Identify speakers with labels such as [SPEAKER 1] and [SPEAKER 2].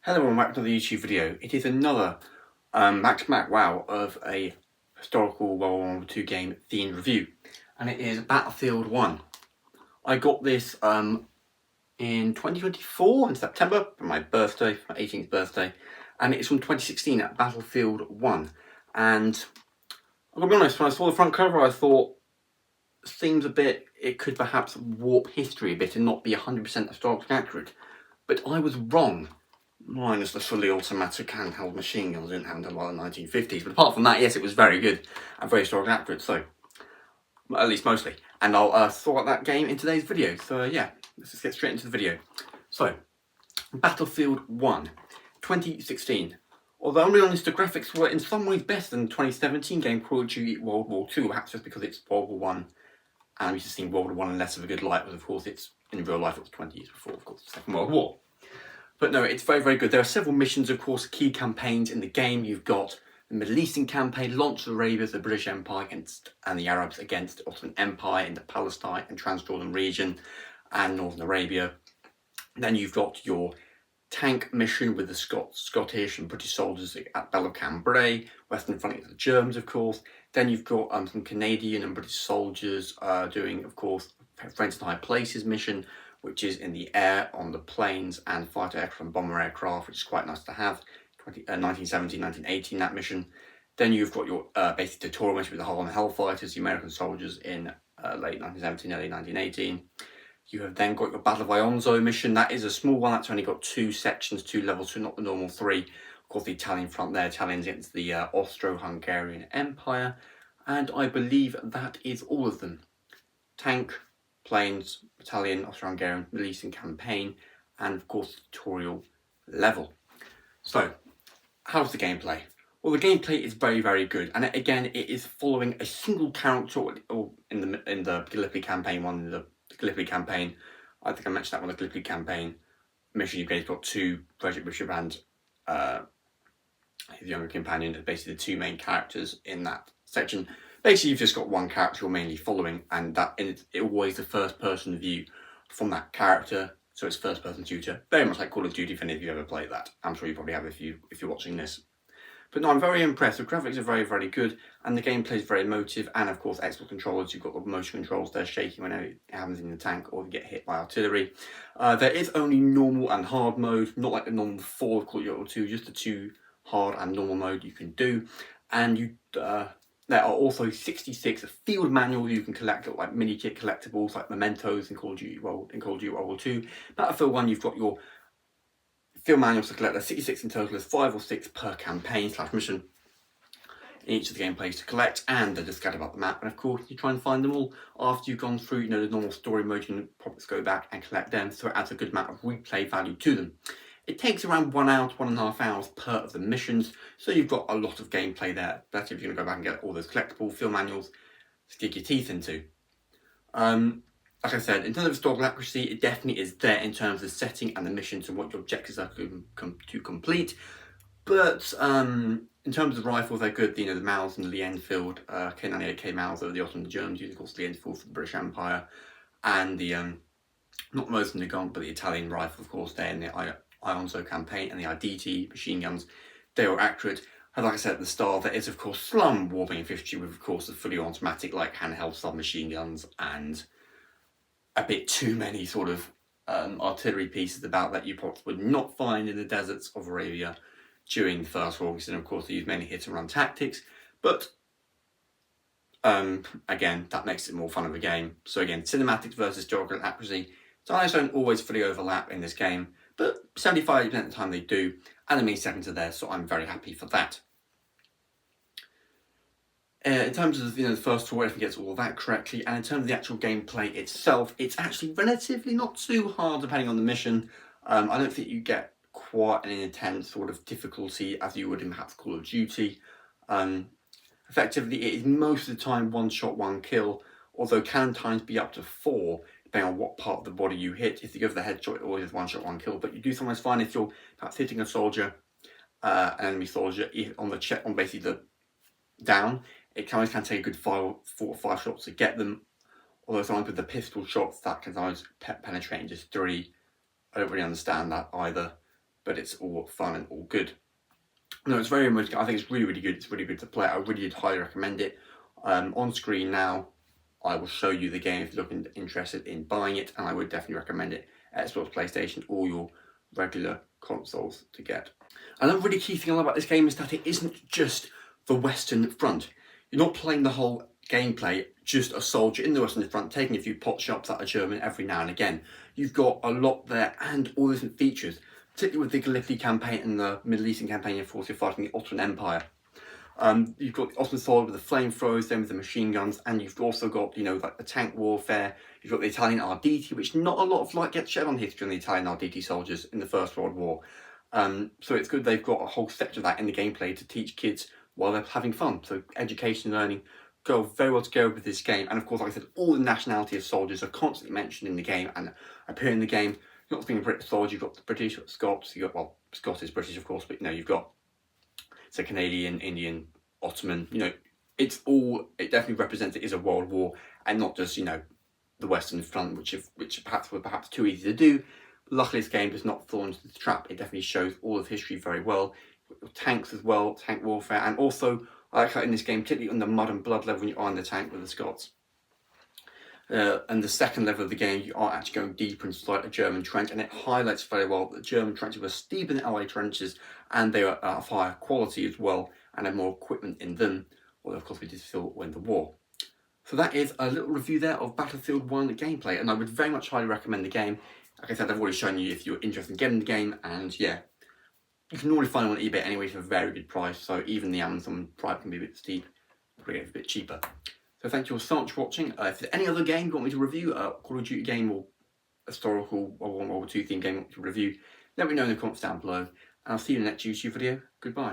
[SPEAKER 1] Hello and welcome to the YouTube video. It is another back-to-back wow of a historical World War II game themed review, and it is Battlefield 1. I got this in 2024 in September for my birthday, my 18th birthday, and it's from 2016 at Battlefield 1. And I'm gonna be honest, when I saw the front cover, I thought seems a bit, it could perhaps warp history a bit and not be 100% historically accurate, but I was wrong. Minus the fully automatic handheld machine guns didn't happen until the 1950s. But apart from that, yes, it was very good and very historically accurate, so at least mostly. And I'll sort out that game in today's video. So yeah, let's just get straight into the video. So, Battlefield 1, 2016. Although I'm really honest, the graphics were in some ways better than the 2017 game Call of Duty World War II, perhaps just because it's World War One, and I'm used to seeing World War One in less of a good light, because of course it's in real life it was 20 years before, of course, the Second World War. But no, it's very, very good. There are several missions, of course, key campaigns in the game. You've got the Middle Eastern campaign, Launch of Arabia, the British Empire and the Arabs against the Ottoman Empire in the Palestine and Transjordan region and Northern Arabia. Then you've got your tank mission with the Scottish and British soldiers at Battle of Cambrai, Western Front of the Germans, of course. Then you've got some Canadian and British soldiers doing, of course, Friends in High Places mission, which is in the air, on the planes, and fighter aircraft and bomber aircraft, which is quite nice to have. 1917, 1918, that mission. Then you've got your basic tutorial mission with the Harlem Hellfighters, the American soldiers in late 1917, early 1918. You have then got your Battle of Ionzo mission. That is a small one. That's only got 2 sections, 2 levels, so not the normal 3. Of course, the Italian front there, Italians against the Austro-Hungarian Empire. And I believe that is all of them. Tank, planes, Italian, Austro-Hungarian, Middle Eastern campaign, and of course the tutorial level. So, how's the gameplay? Well, the gameplay is very, very good, and again, it is following a single character. Or in the Gallipoli campaign one, the Gallipoli campaign, I think I mentioned that one. The Gallipoli campaign mission, you've got 2, Frederick Bishop and his younger companion, basically the 2 main characters in that section. Basically, you've just got one character you're mainly following, and it's always the first-person view from that character, so it's first-person shooter. Very much like Call of Duty, if any of you ever played that. I'm sure you probably have if you're watching this. But no, I'm very impressed. The graphics are very, very good, and the gameplay is very emotive, and of course, Xbox controllers, you've got the motion controls, they're shaking whenever it happens in the tank or you get hit by artillery. There is only normal and hard mode, not like the normal 4 of Call of Duty 2, just the 2 hard and normal mode you can do, and there are also 66 field manuals you can collect, like mini kit collectibles, like mementos in Call of Duty World War II. Battlefield 1, you've got your field manuals to collect. There's 66 in total. There's 5 or 6 per campaign / mission in each of the gameplays to collect, and they're just scattered about the map. And of course, you try and find them all after you've gone through, the normal story mode. You can probably go back and collect them, so it adds a good amount of replay value to them. It takes around 1 hour to 1.5 hours per of the missions, so you've got a lot of gameplay there. Better if you're going to go back and get all those collectible field manuals to dig your teeth into. Like I said, in terms of historical accuracy, it definitely is there in terms of the setting and the missions and what your objectives are to complete. But in terms of rifles, they're good. The Maus and the Lee Enfield, K98K Maus over the Ottoman Germans, using of course Lee Enfield for the British Empire, and the not the most Nagant, but the Italian rifle, of course, there in the Ionzo campaign, and the IDT machine guns, they were accurate. And like I said at the start, there is of course slum warping efficiency with of course the fully automatic like handheld submachine guns and a bit too many sort of artillery pieces about that you probably would not find in the deserts of Arabia during the First World War. And of course they use mainly hit and run tactics, but again, that makes it more fun of a game. So again, cinematics versus historical accuracy, dials don't always fully overlap in this game, but 75% of the time they do, and the milliseconds are there, so I'm very happy for that. In terms of the first tour, everything gets all of that correctly, and in terms of the actual gameplay itself, it's actually relatively not too hard depending on the mission. I don't think you get quite an intense sort of difficulty as you would in perhaps Call of Duty. Effectively, it is most of the time 1 shot, 1 kill, although can times be up to 4, depending on what part of the body you hit. If you go for the headshot, it always is 1 shot, 1 kill, but you do sometimes find if you're perhaps hitting a soldier, an enemy soldier, on basically the down, it can take a good 4 or 5 shots to get them, although sometimes with the pistol shots, that can sometimes penetrate in just 3. I don't really understand that either. but it's all fun and all good. No, it's very much, I think it's really, really good. It's really good to play. I really highly recommend it. On screen now, I will show you the game if you're looking interested in buying it, and I would definitely recommend it. Xbox, PlayStation, or your regular consoles to get. Another really key thing I love about this game is that it isn't just the Western Front. You're not playing the whole gameplay just a soldier in the Western Front taking a few pot shots at a German every now and again. You've got a lot there and all different features, particularly with the Gallipoli campaign and the Middle Eastern campaign. Of course, you're fighting the Ottoman Empire. You've got the Ottoman sword with the flamethrowers, then with the machine guns, and you've also got, you know, like the tank warfare. You've got the Italian Arditi, which not a lot of light gets shed on history on the Italian Arditi soldiers in the First World War. So it's good they've got a whole sector of that in the gameplay to teach kids while they're having fun. So education and learning go very well together with this game. And of course, like I said, all the nationality of soldiers are constantly mentioned in the game and appear in the game. You're not being a British soldier, you've got the British, you've got Scots, you've got, well, Scots is British, of course, but you know, you've got, say, Canadian, Indian, Ottoman, you know, it definitely represents it is a world war and not just, you know, the Western Front, which perhaps were too easy to do. Luckily, this game does not fall into the trap. It definitely shows all of history very well. Tanks as well, tank warfare, and also I like how in this game, particularly on the mud and blood level, when you are in the tank with the Scots. And the second level of the game, you are actually going deeper inside a German trench, and it highlights very well that the German trenches were steeper than Allied trenches, and they are of higher quality as well, and had more equipment in them, although of course we did still win the war. So that is a little review there of Battlefield 1 gameplay, and I would very much highly recommend the game. Like I said, I've already shown you if you're interested in getting the game, and yeah, you can already find it on eBay anyway for a very good price, so even the Amazon Prime can be a bit steep, probably get it a bit cheaper. So thank you all so much for watching. If there's any other game you want me to review, Call of Duty game or historical World War II themed game you want me to review, let me know in the comments down below, and I'll see you in the next YouTube video. Goodbye.